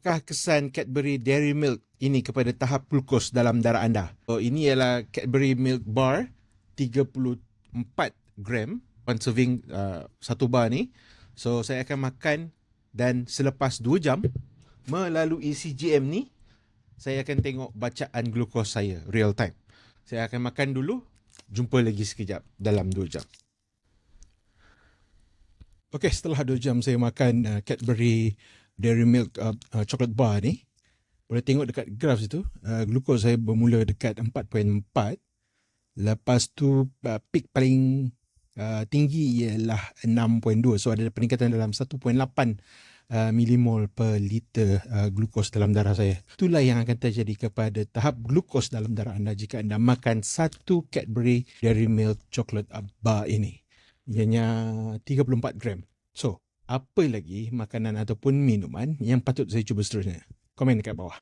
Apakah kesan Cadbury Dairy Milk ini kepada tahap glukos dalam darah anda? Ini ialah Cadbury Milk Bar 34 gram, one serving satu bar ni. So saya akan makan dan selepas 2 jam melalui CGM ni, saya akan tengok bacaan glukos saya real time. Saya akan makan dulu, jumpa lagi sekejap dalam 2 jam. Okey, setelah 2 jam saya makan Cadbury Dairy Milk chocolate bar ni, boleh tengok dekat graf situ, glukos saya bermula dekat 4.4. Lepas tu peak paling tinggi ialah 6.2. So ada peningkatan dalam 1.8 milimol per liter glukos dalam darah saya. Itulah yang akan terjadi kepada tahap glukos dalam darah anda jika anda makan satu Cadbury Dairy Milk chocolate bar ini. Ianya 34 gram. So, apa lagi makanan ataupun minuman yang patut saya cuba seterusnya? Komen dekat bawah.